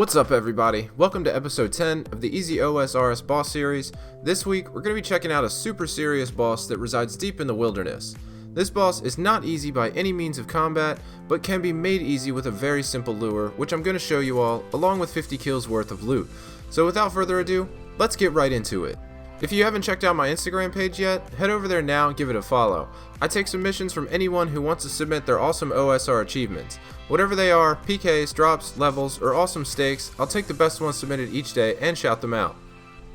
What's up everybody, welcome to episode 10 of the Easy OSRS boss series. This week we're going to be checking out a super serious boss that resides deep in the wilderness. This boss is not easy by any means of combat, but can be made easy with a very simple lure, which I'm going to show you all, along with 50 kills worth of loot. So without further ado, let's get right into it. If you haven't checked out my Instagram page yet, head over there now and give it a follow. I take submissions from anyone who wants to submit their awesome OSR achievements. Whatever they are, PKs, drops, levels, or awesome stakes, I'll take the best ones submitted each day and shout them out.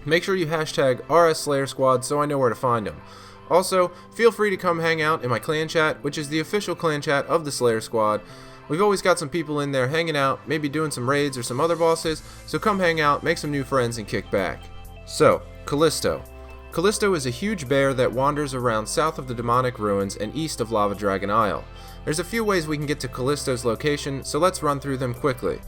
Make sure you hashtag RS Slayer Squad so I know where to find them. Also, feel free to come hang out in my clan chat, which is the official clan chat of the Slayer Squad. We've always got some people in there hanging out, maybe doing some raids or some other bosses, so come hang out, make some new friends, and kick back. So, Callisto. Callisto is a huge bear that wanders around south of the demonic ruins and east of Lava Dragon Isle. There's a few ways we can get to Callisto's location, so let's run through them quickly.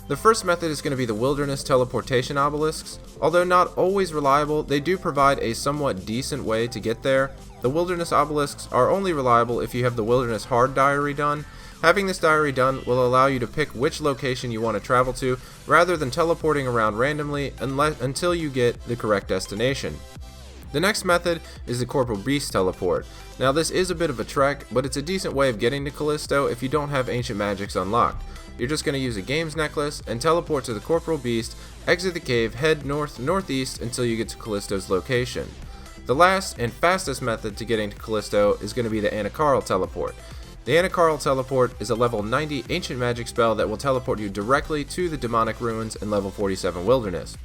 The first method is going to be the wilderness teleportation obelisks. Although not always reliable, they do provide a somewhat decent way to get there. The wilderness obelisks are only reliable if you have the wilderness hard diary done. Having this diary done will allow you to pick which location you want to travel to, rather than teleporting around randomly until you get the correct destination. The next method is the Corporal Beast teleport. Now this is a bit of a trek, but it's a decent way of getting to Callisto if you don't have Ancient Magics unlocked. You're just going to use a games necklace and teleport to the Corporal Beast, exit the cave, head northeast until you get to Callisto's location. The last and fastest method to getting to Callisto is going to be the Ehtereal teleport. The Ehtereal teleport is a level 90 Ancient Magic spell that will teleport you directly to the demonic ruins in level 47 wilderness.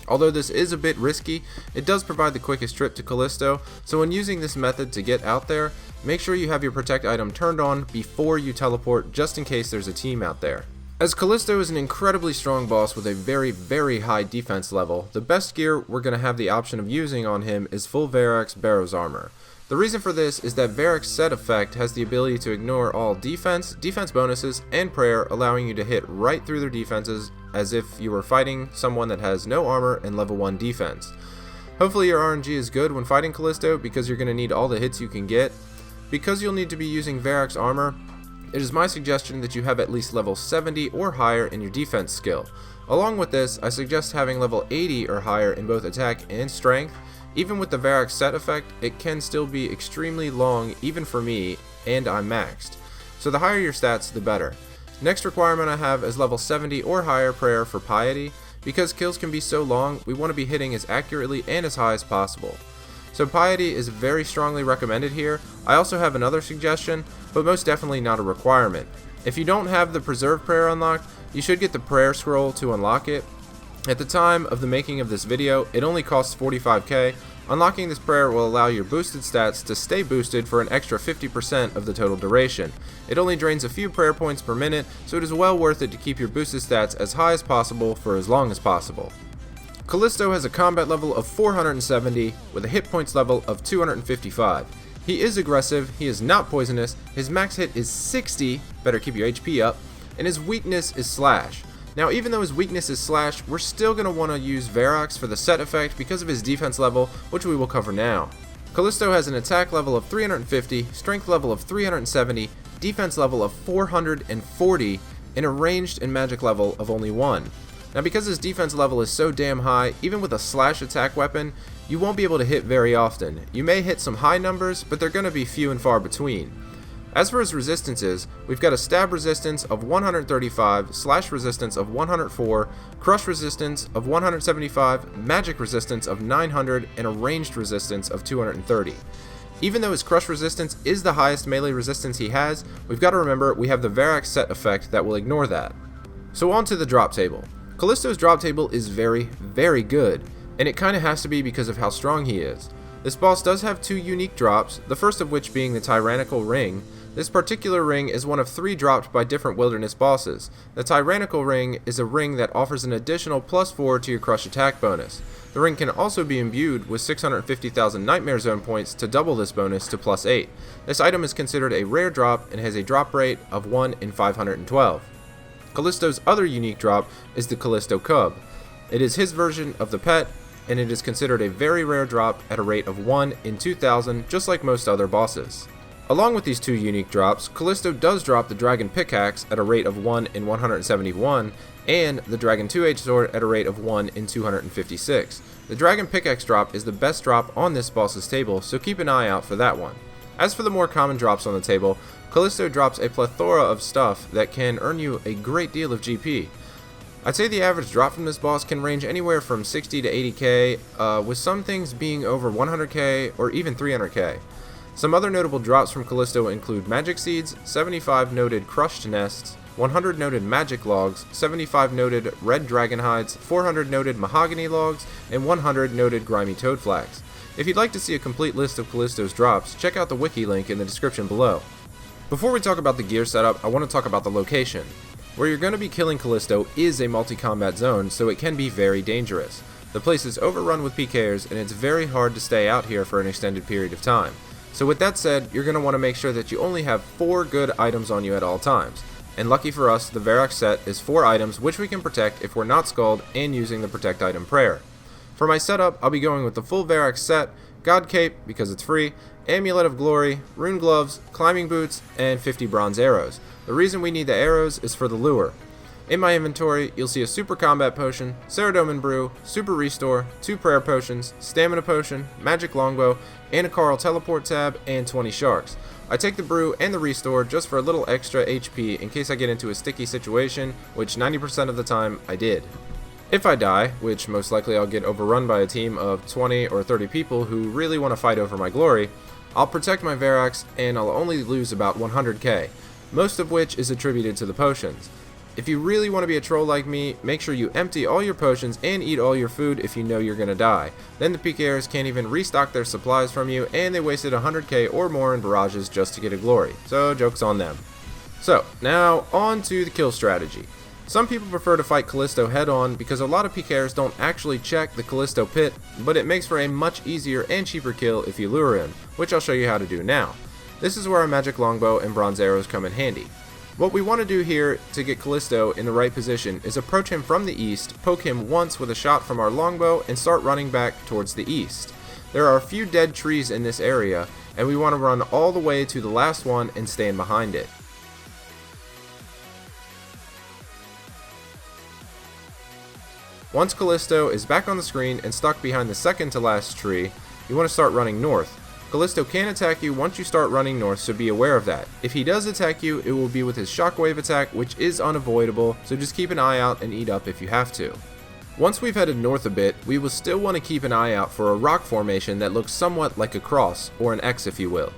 Although this is a bit risky, it does provide the quickest trip to Callisto, so when using this method to get out there, make sure you have your protect item turned on before you teleport, just in case there's a team out there. As Callisto is an incredibly strong boss with a very high defense level, the best gear we're going to have the option of using on him is full Varrock's Barrow's armor. The reason for this is that Varrock's set effect has the ability to ignore all defense bonuses, and prayer, allowing you to hit right through their defenses as if you were fighting someone that has no armor and level 1 defense. Hopefully your RNG is good when fighting Callisto because you're going to need all the hits you can get. Because you'll need to be using Varrock's armor, it is my suggestion that you have at least level 70 or higher in your defense skill. Along with this, I suggest having level 80 or higher in both attack and strength. Even with the Varrock set effect, it can still be extremely long even for me, and I'm maxed. So the higher your stats, the better. Next requirement I have is level 70 or higher prayer for piety. Because kills can be so long, we want to be hitting as accurately and as high as possible. So piety is very strongly recommended here. I also have another suggestion, but most definitely not a requirement. If you don't have the preserve prayer unlocked, you should get the prayer scroll to unlock it. At the time of the making of this video, it only costs 45k. Unlocking this prayer will allow your boosted stats to stay boosted for an extra 50% of the total duration. It only drains a few prayer points per minute, so it is well worth it to keep your boosted stats as high as possible for as long as possible. Callisto has a combat level of 470 with a hit points level of 255. He is aggressive, he is not poisonous, his max hit is 60, better keep your HP up, and his weakness is slash. Now even though his weakness is slash, we're still going to want to use Varrock's for the set effect because of his defense level, which we will cover now. Callisto has an attack level of 350, strength level of 370, defense level of 440, and a ranged and magic level of only 1. Now because his defense level is so damn high, even with a slash attack weapon, you won't be able to hit very often. You may hit some high numbers, but they're going to be few and far between. As for his resistances, we've got a stab resistance of 135, slash resistance of 104, crush resistance of 175, magic resistance of 900, and a ranged resistance of 230. Even though his crush resistance is the highest melee resistance he has, we've got to remember we have the Varrock set effect that will ignore that. So on to the drop table. Callisto's drop table is very good, and it kinda has to be because of how strong he is. This boss does have 2 unique drops, the first of which being the Tyrannical Ring. This particular ring is one of 3 dropped by different wilderness bosses. The Tyrannical Ring is a ring that offers an additional +4 to your crush attack bonus. The ring can also be imbued with 650,000 Nightmare Zone points to double this bonus to +8. This item is considered a rare drop and has a drop rate of 1 in 512. Callisto's other unique drop is the Callisto Cub. It is his version of the pet, and it is considered a very rare drop at a rate of 1 in 2000, just like most other bosses. Along with these 2 unique drops, Callisto does drop the Dragon Pickaxe at a rate of 1 in 171, and the Dragon 2H sword at a rate of 1 in 256. The Dragon pickaxe drop is the best drop on this boss's table, so keep an eye out for that one. As for the more common drops on the table, Callisto drops a plethora of stuff that can earn you a great deal of GP. I'd say the average drop from this boss can range anywhere from 60 to 80k, with some things being over 100k or even 300k. Some other notable drops from Callisto include magic seeds, 75 noted crushed nests, 100 noted magic logs, 75 noted red dragon hides, 400 noted mahogany logs, and 100 noted grimy toad flags. If you'd like to see a complete list of Callisto's drops, check out the wiki link in the description below. Before we talk about the gear setup, I want to talk about the location. Where you're going to be killing Callisto is a multi-combat zone, so it can be very dangerous. The place is overrun with PKers, and it's very hard to stay out here for an extended period of time. So with that said, you're going to want to make sure that you only have 4 good items on you at all times. And lucky for us, the Varrock set is 4 items which we can protect if we're not skulled and using the protect item prayer. For my setup, I'll be going with the full Varrock set, God Cape because it's free, Amulet of Glory, Rune Gloves, Climbing Boots, and 50 bronze arrows. The reason we need the arrows is for the lure. In my inventory, you'll see a Super Combat Potion, Ceradomin Brew, Super Restore, 2 Prayer Potions, Stamina Potion, Magic Longbow, and a Carl Teleport tab, and 20 Sharks. I take the Brew and the Restore just for a little extra HP in case I get into a sticky situation, which 90% of the time I did. If I die, which most likely I'll get overrun by a team of 20 or 30 people who really want to fight over my glory, I'll protect my Varrocks and I'll only lose about 100k, most of which is attributed to the potions. If you really want to be a troll like me, make sure you empty all your potions and eat all your food if you know you're gonna die. Then the PKers can't even restock their supplies from you, and they wasted 100k or more in barrages just to get a glory, so joke's on them. So, now on to the kill strategy. Some people prefer to fight Callisto head on because a lot of PKers don't actually check the Callisto pit, but it makes for a much easier and cheaper kill if you lure him, which I'll show you how to do now. This is where our magic longbow and bronze arrows come in handy. What we want to do here to get Callisto in the right position is approach him from the east, poke him once with a shot from our longbow, and start running back towards the east. There are a few dead trees in this area, and we want to run all the way to the last one and stand behind it. Once Callisto is back on the screen and stuck behind the second to last tree, you want to start running north. Callisto can attack you once you start running north, so be aware of that. If he does attack you, it will be with his shockwave attack, which is unavoidable, so just keep an eye out and eat up if you have to. Once we've headed north a bit, we will still want to keep an eye out for a rock formation that looks somewhat like a cross, or an X if you will.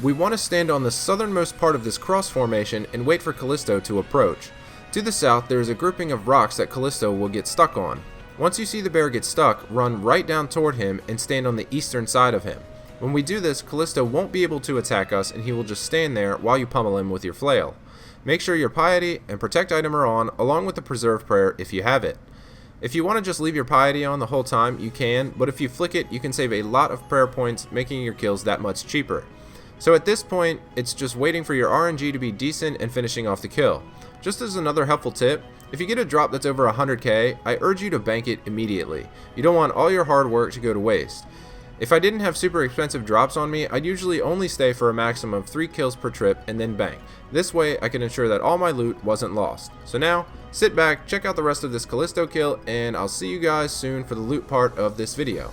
We want to stand on the southernmost part of this cross formation and wait for Callisto to approach. To the south, there is a grouping of rocks that Callisto will get stuck on. Once you see the bear get stuck, run right down toward him and stand on the eastern side of him. When we do this, Callisto won't be able to attack us and he will just stand there while you pummel him with your flail. Make sure your piety and protect item are on, along with the preserve prayer if you have it. If you want to just leave your piety on the whole time, you can, but if you flick it, you can save a lot of prayer points, making your kills that much cheaper. So at this point, it's just waiting for your RNG to be decent and finishing off the kill. Just as another helpful tip, if you get a drop that's over 100k, I urge you to bank it immediately. You don't want all your hard work to go to waste. If I didn't have super expensive drops on me, I'd usually only stay for a maximum of 3 kills per trip and then bank. This way I can ensure that all my loot wasn't lost. So now, sit back, check out the rest of this Callisto kill, and I'll see you guys soon for the loot part of this video.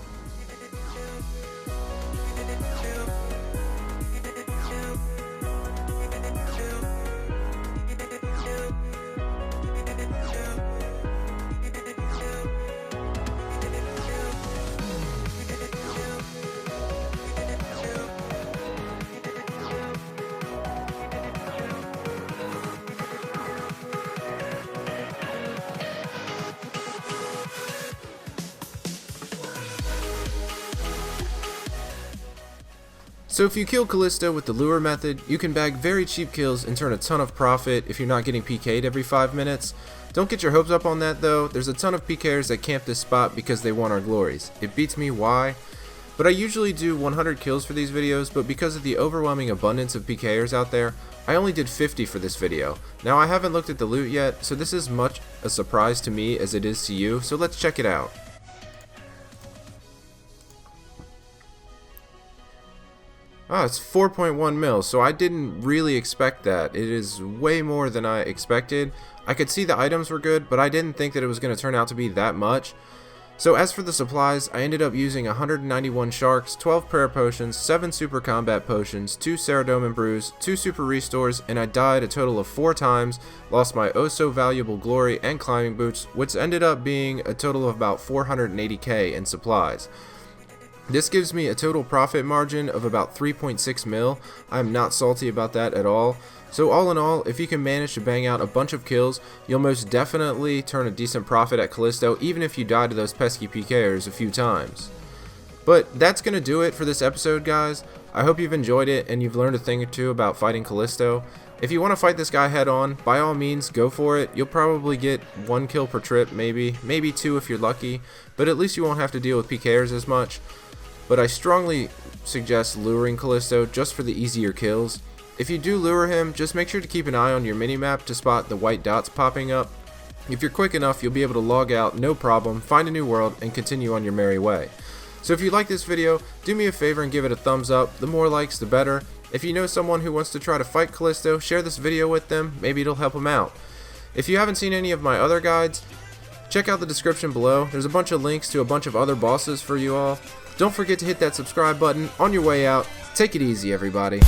So if you kill Callisto with the lure method, you can bag very cheap kills and turn a ton of profit if you're not getting PK'd every 5 minutes. Don't get your hopes up on that though. There's a ton of PKers that camp this spot because they want our glories. It beats me why. But I usually do 100 kills for these videos, but because of the overwhelming abundance of PKers out there, I only did 50 for this video. Now I haven't looked at the loot yet, so this is much a surprise to me as it is to you, so let's check it out. Ah, it's 4.1 mil, so I didn't really expect that. It is way more than I expected. I could see the items were good, but I didn't think that it was going to turn out to be that much. So as for the supplies, I ended up using 191 sharks, 12 prayer potions, 7 super combat potions, 2 Ceradome and brews, 2 super restores, and I died a total of 4 times, lost my oh so valuable glory and climbing boots, which ended up being a total of about 480k in supplies. This gives me a total profit margin of about 3.6 mil. I'm not salty about that at all. So all in all, if you can manage to bang out a bunch of kills, you'll most definitely turn a decent profit at Callisto, even if you die to those pesky PKers a few times. But that's going to do it for this episode, guys. I hope you've enjoyed it and you've learned a thing or two about fighting Callisto. If you want to fight this guy head on, by all means, go for it. You'll probably get 1 kill per trip, maybe 2 if you're lucky, but at least you won't have to deal with PKers as much. But I strongly suggest luring Callisto just for the easier kills. If you do lure him, just make sure to keep an eye on your minimap to spot the white dots popping up. If you're quick enough, you'll be able to log out, no problem, find a new world, and continue on your merry way. So if you like this video, do me a favor and give it a thumbs up. The more likes, the better. If you know someone who wants to try to fight Callisto, share this video with them. Maybe it'll help them out. If you haven't seen any of my other guides, check out the description below. There's a bunch of links to a bunch of other bosses for you all. Don't forget to hit that subscribe button on your way out. Take it easy, everybody.